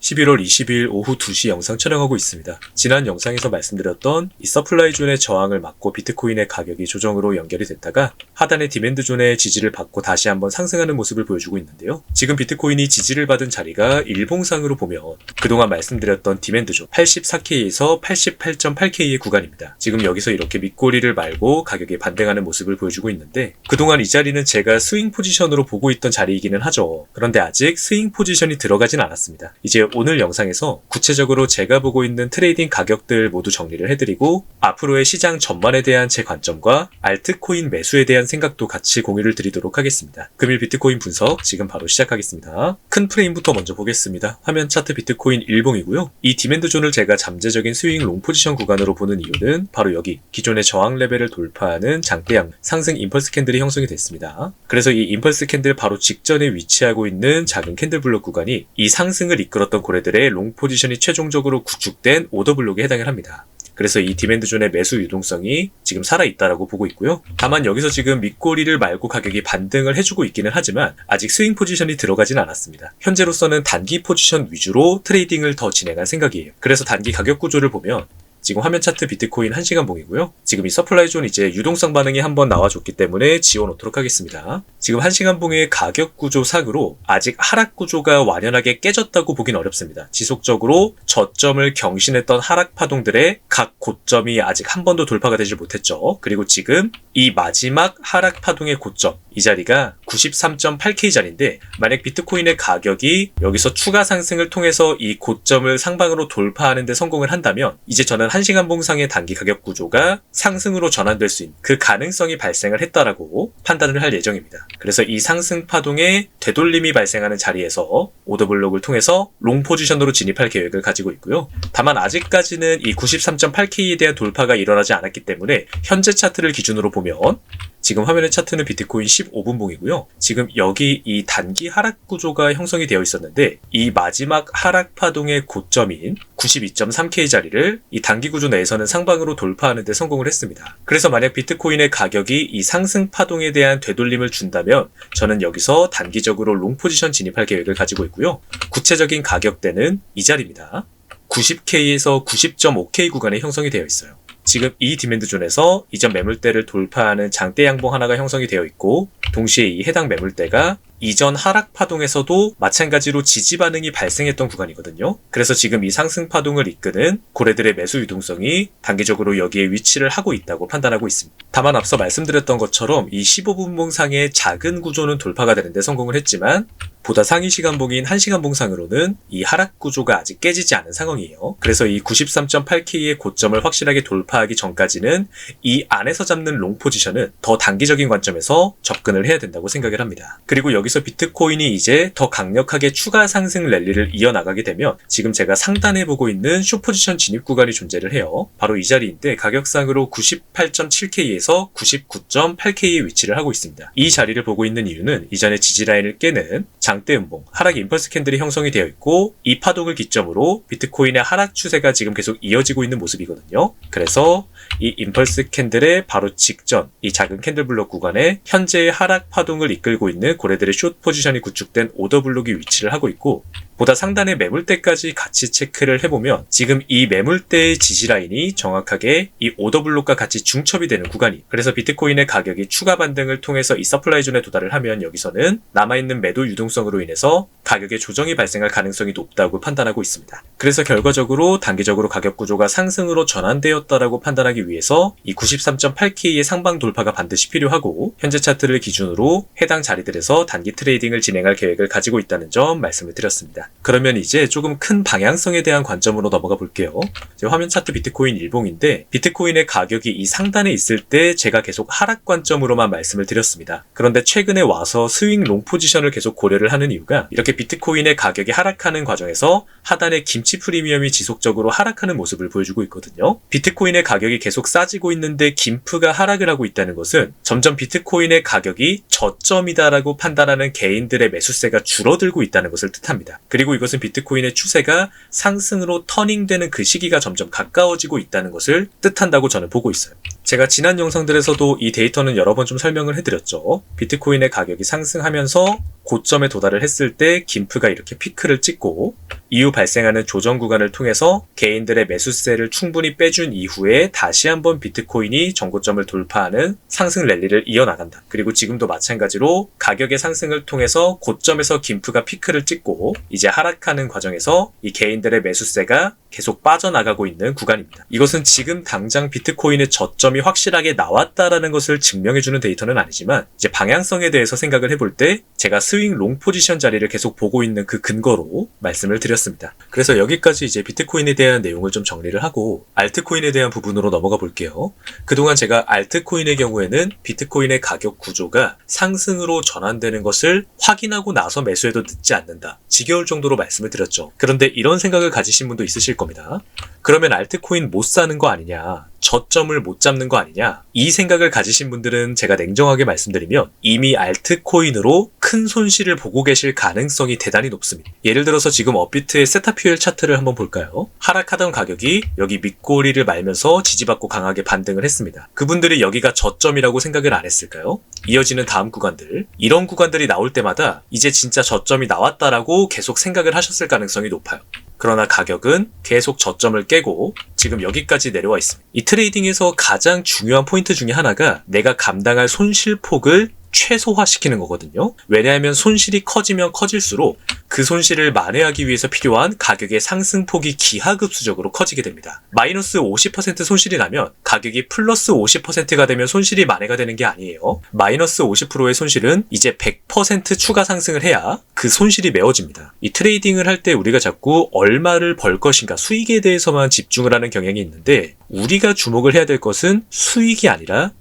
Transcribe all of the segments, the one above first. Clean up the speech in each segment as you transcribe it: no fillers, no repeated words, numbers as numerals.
11월 20일 오후 2시 영상 촬영하고 있습니다. 지난 영상에서 말씀드렸던 이 서플라이 존의 저항을 막고 비트코인의 가격이 조정으로 연결이 됐다가 하단의 디맨드 존의 지지를 받고 다시 한번 상승하는 모습을 보여주고 있는데요. 지금 비트코인이 지지를 받은 자리가 일봉상으로 보면 그동안 말씀드렸던 디맨드 존 84K에서 88.8K의 구간입니다. 지금 여기서 이렇게 밑꼬리를 말고 가격이 반등하는 모습을 보여주고 있는데 그동안 이 자리는 제가 스윙 포지션으로 보고 있던 자리이기는 하죠. 그런데 아직 스윙 포지션이 들어가진 않았습니다. 이제 오늘 영상에서 구체적으로 제가 보고 있는 트레이딩 가격들 모두 정리를 해드리고 앞으로의 시장 전반에 대한 제 관점과 알트코인 매수에 대한 생각도 같이 공유를 드리도록 하겠습니다. 금일 비트코인 분석 지금 바로 시작하겠습니다. 큰 프레임부터 먼저 보겠습니다. 화면 차트 비트코인 일봉이고요. 이 디맨드 존을 제가 잠재적인 스윙 롱 포지션 구간으로 보는 이유는 바로 여기 기존의 저항 레벨을 돌파하는 장대양 상승 임펄스 캔들이 형성이 됐습니다. 그래서 이 임펄스 캔들 바로 직전에 위치하고 있는 작은 캔들 블록 구간이 이 상승을 이끌었던 고래들의 롱 포지션이 최종적으로 구축된 오더 블록에 해당을 합니다. 그래서 이 디맨드 존의 매수 유동성이 지금 살아있다라고 보고 있고요. 다만 여기서 지금 밑꼬리를 말고 가격이 반등을 해주고 있기는 하지만 아직 스윙 포지션이 들어가진 않았습니다. 현재로서는 단기 포지션 위주로 트레이딩을 더 진행할 생각이에요. 그래서 단기 가격 구조를 보면 지금 화면 차트 비트코인 1시간 봉이고요. 지금 이 서플라이 존 이제 유동성 반응이 한번 나와줬기 때문에 지워놓도록 하겠습니다. 지금 1시간 봉의 가격 구조상으로 아직 하락 구조가 완연하게 깨졌다고 보긴 어렵습니다. 지속적으로 저점을 경신했던 하락 파동들의 각 고점이 아직 한 번도 돌파가 되지 못했죠. 그리고 지금 이 마지막 하락 파동의 고점 이 자리가 93.8K 자리인데 만약 비트코인의 가격이 여기서 추가 상승을 통해서 이 고점을 상방으로 돌파하는 데 성공을 한다면 이제 저는 1시간 봉상의 단기 가격 구조가 상승으로 전환될 수 있는 그 가능성이 발생을 했다라고 판단을 할 예정입니다. 그래서 이 상승 파동의 되돌림이 발생하는 자리에서 오더블록을 통해서 롱 포지션으로 진입할 계획을 가지고 있고요. 다만 아직까지는 이 93.8K에 대한 돌파가 일어나지 않았기 때문에 현재 차트를 기준으로 보면 지금 화면의 차트는 비트코인 15분 봉이고요. 지금 여기 이 단기 하락 구조가 형성이 되어 있었는데 이 마지막 하락 파동의 고점인 92.3K 자리를 이 단기 구조 내에서는 상방으로 돌파하는 데 성공을 했습니다. 그래서 만약 비트코인의 가격이 이 상승 파동에 대한 되돌림을 준다면 저는 여기서 단기적으로 롱 포지션 진입할 계획을 가지고 있고요. 구체적인 가격대는 이 자리입니다. 90K에서 90.5K 구간에 형성이 되어 있어요. 지금 이 디맨드 존에서 이전 매물대를 돌파하는 장대 양봉 하나가 형성이 되어 있고 동시에 이 해당 매물대가 이전 하락 파동에서도 마찬가지로 지지 반응이 발생했던 구간이거든요. 그래서 지금 이 상승 파동을 이끄는 고래들의 매수 유동성이 단기적으로 여기에 위치를 하고 있다고 판단하고 있습니다. 다만 앞서 말씀드렸던 것처럼 이 15분 봉상의 작은 구조는 돌파가 되는데 성공을 했지만 보다 상위 시간 봉인 1시간 봉상으로는 이 하락 구조가 아직 깨지지 않은 상황이에요. 그래서 이 93.8K의 고점을 확실하게 돌파하기 전까지는 이 안에서 잡는 롱 포지션은 더 단기적인 관점에서 접근을 해야 된다고 생각을 합니다. 그리고 여기서 비트코인이 이제 더 강력하게 추가 상승 랠리를 이어나가게 되면 지금 제가 상단에 보고 있는 숏 포지션 진입 구간이 존재를 해요. 바로 이 자리인데 가격상으로 98.7K에서 99.8K에 위치를 하고 있습니다. 이 자리를 보고 있는 이유는 이전에 지지라인을 깨는 장대 음봉, 하락 임펄스 캔들이 형성이 되어 있고 이 파동을 기점으로 비트코인의 하락 추세가 지금 계속 이어지고 있는 모습이거든요. 그래서 이 임펄스 캔들의 바로 직전 이 작은 캔들 블록 구간에 현재의 하락 파동을 이끌고 있는 고래들의 숏 포지션이 구축된 오더 블록이 위치를 하고 있고 보다 상단의 매물대까지 같이 체크를 해보면 지금 이 매물대의 지지라인이 정확하게 이 오더 블록과 같이 중첩이 되는 구간이 그래서 비트코인의 가격이 추가 반등을 통해서 이 서플라이 존에 도달을 하면 여기서는 남아있는 매도 유동성으로 인해서 가격의 조정이 발생할 가능성이 높다고 판단하고 있습니다. 그래서 결과적으로 단기적으로 가격 구조가 상승으로 전환되었다라고 판단하기 위해서 이 93.8K의 상방 돌파가 반드시 필요하고 현재 차트를 기준으로 해당 자리들에서 단기 트레이딩을 진행할 계획을 가지고 있다는 점 말씀을 드렸습니다. 그러면 이제 조금 큰 방향성에 대한 관점으로 넘어가 볼게요. 화면 차트 비트코인 일봉인데 비트코인의 가격이 이 상단에 있을 때 제가 계속 하락 관점으로만 말씀을 드렸습니다. 그런데 최근에 와서 스윙 롱 포지션을 계속 고려를 하는 이유가 이렇게 비트코인의 가격이 하락하는 과정에서 하단의 김치 프리미엄이 지속적으로 하락하는 모습을 보여주고 있거든요. 비트코인의 가격이 계속 싸지고 있는데 김프가 하락을 하고 있다는 것은 점점 비트코인의 가격이 저점이다라고 판단하는 개인들의 매수세가 줄어들고 있다는 것을 뜻합니다. 그리고 이것은 비트코인의 추세가 상승으로 터닝되는 그 시기가 점점 가까워지고 있다는 것을 뜻한다고 저는 보고 있어요. 제가 지난 영상들에서도 이 데이터는 여러 번 좀 설명을 해드렸죠. 비트코인의 가격이 상승하면서 고점에 도달을 했을 때 김프가 이렇게 피크를 찍고 이후 발생하는 조정 구간을 통해서 개인들의 매수세를 충분히 빼준 이후에 다시 한번 비트코인이 정고점을 돌파하는 상승 랠리를 이어나간다. 그리고 지금도 마찬가지로 가격의 상승을 통해서 고점에서 김프가 피크를 찍고 이제 하락하는 과정에서 이 개인들의 매수세가 계속 빠져나가고 있는 구간입니다. 이것은 지금 당장 비트코인의 저점이 확실하게 나왔다라는 것을 증명해주는 데이터는 아니지만 이제 방향성에 대해서 생각을 해볼 때 제가 스윙 롱 포지션 자리를 계속 보고 있는 그 근거로 말씀을 드렸습니다. 그래서 여기까지 이제 비트코인에 대한 내용을 좀 정리를 하고 알트코인에 대한 부분으로 넘어가 볼게요. 그동안 제가 알트코인의 경우에는 비트코인의 가격 구조가 상승으로 전환되는 것을 확인하고 나서 매수해도 늦지 않는다. 지겨울 정도로 말씀을 드렸죠. 그런데 이런 생각을 가지신 분도 있으실 겁니다. 그러면 알트코인 못 사는 거 아니냐? 저점을 못 잡는 거 아니냐? 이 생각을 가지신 분들은 제가 냉정하게 말씀드리면 이미 알트코인으로 큰 손실을 보고 계실 가능성이 대단히 높습니다. 예를 들어서 지금 업비트의 세타퓨엘 차트를 한번 볼까요? 하락하던 가격이 여기 밑꼬리를 말면서 지지받고 강하게 반등을 했습니다. 그분들이 여기가 저점이라고 생각을 안 했을까요? 이어지는 다음 구간들, 이런 구간들이 나올 때마다 이제 진짜 저점이 나왔다라고 계속 생각을 하셨을 가능성이 높아요. 그러나 가격은 계속 저점을 깨고 지금 여기까지 내려와 있습니다. 이 트레이딩에서 가장 중요한 포인트 중에 하나가 내가 감당할 손실폭을 최소화시키는 거거든요. 왜냐하면 손실이 커지면 커질수록 그 손실을 만회하기 위해서 필요한 가격의 상승폭이 기하급수적으로 커지게 됩니다. 마이너스 50% 손실이 나면 가격이 플러스 50%가 되면 손실이 만회가 되는 게 아니에요. 마이너스 50%의 손실은 이제 100% 추가 상승을 해야 그 손실이 메워집니다. 이 트레이딩을 할 때 우리가 자꾸 얼마를 벌 것인가 수익에 대해서만 집중을 하는 경향이 있는데 우리가 주목을 해야 될 것은 수익이 아니라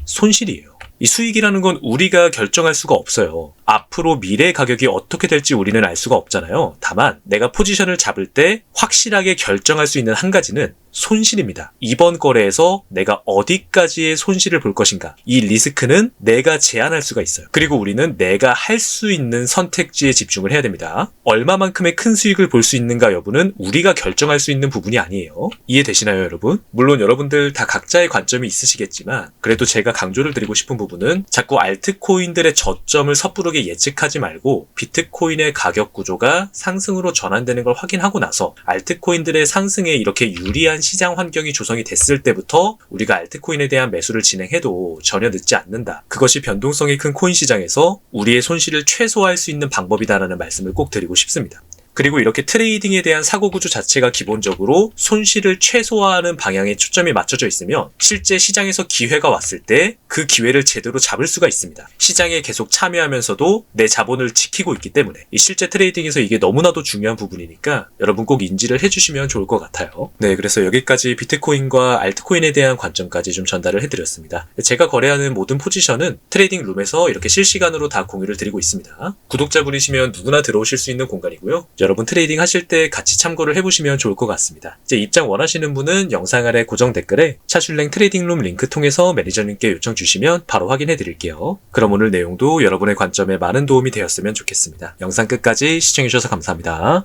손실이에요. 이 수익이라는 건 우리가 결정할 수가 없어요. 앞으로 미래 가격이 어떻게 될지 우리는 알 수가 없잖아요. 다만 내가 포지션을 잡을 때 확실하게 결정할 수 있는 한 가지는 손실입니다. 이번 거래에서 내가 어디까지의 손실을 볼 것인가. 이 리스크는 내가 제한할 수가 있어요. 그리고 우리는 내가 할 수 있는 선택지에 집중을 해야 됩니다. 얼마만큼의 큰 수익을 볼 수 있는가 여부는 우리가 결정할 수 있는 부분이 아니에요. 이해되시나요, 여러분? 물론 여러분들 다 각자의 관점이 있으시겠지만 그래도 제가 강조를 드리고 싶은 부분은 자꾸 알트코인들의 저점을 섣부르게 예측하지 말고 비트코인의 가격 구조가 상승으로 전환되는 걸 확인하고 나서 알트코인들의 상승에 이렇게 유리한 시장 환경이 조성이 됐을 때부터 우리가 알트코인에 대한 매수를 진행해도 전혀 늦지 않는다. 그것이 변동성이 큰 코인 시장에서 우리의 손실을 최소화할 수 있는 방법이다라는 말씀을 꼭 드리고 싶습니다. 그리고 이렇게 트레이딩에 대한 사고 구조 자체가 기본적으로 손실을 최소화하는 방향에 초점이 맞춰져 있으면 실제 시장에서 기회가 왔을 때 그 기회를 제대로 잡을 수가 있습니다. 시장에 계속 참여하면서도 내 자본을 지키고 있기 때문에 이 실제 트레이딩에서 이게 너무나도 중요한 부분이니까 여러분 꼭 인지를 해주시면 좋을 것 같아요. 네, 그래서 여기까지 비트코인과 알트코인에 대한 관점까지 좀 전달을 해드렸습니다. 제가 거래하는 모든 포지션은 트레이딩 룸에서 이렇게 실시간으로 다 공유를 드리고 있습니다. 구독자분이시면 누구나 들어오실 수 있는 공간이고요. 여러분 트레이딩 하실 때 같이 참고를 해보시면 좋을 것 같습니다. 이제 입장 원하시는 분은 영상 아래 고정 댓글에 차슐랭 트레이딩 룸 링크 통해서 매니저님께 요청 주시면 바로 확인해 드릴게요. 그럼 오늘 내용도 여러분의 관점에 많은 도움이 되었으면 좋겠습니다. 영상 끝까지 시청해주셔서 감사합니다.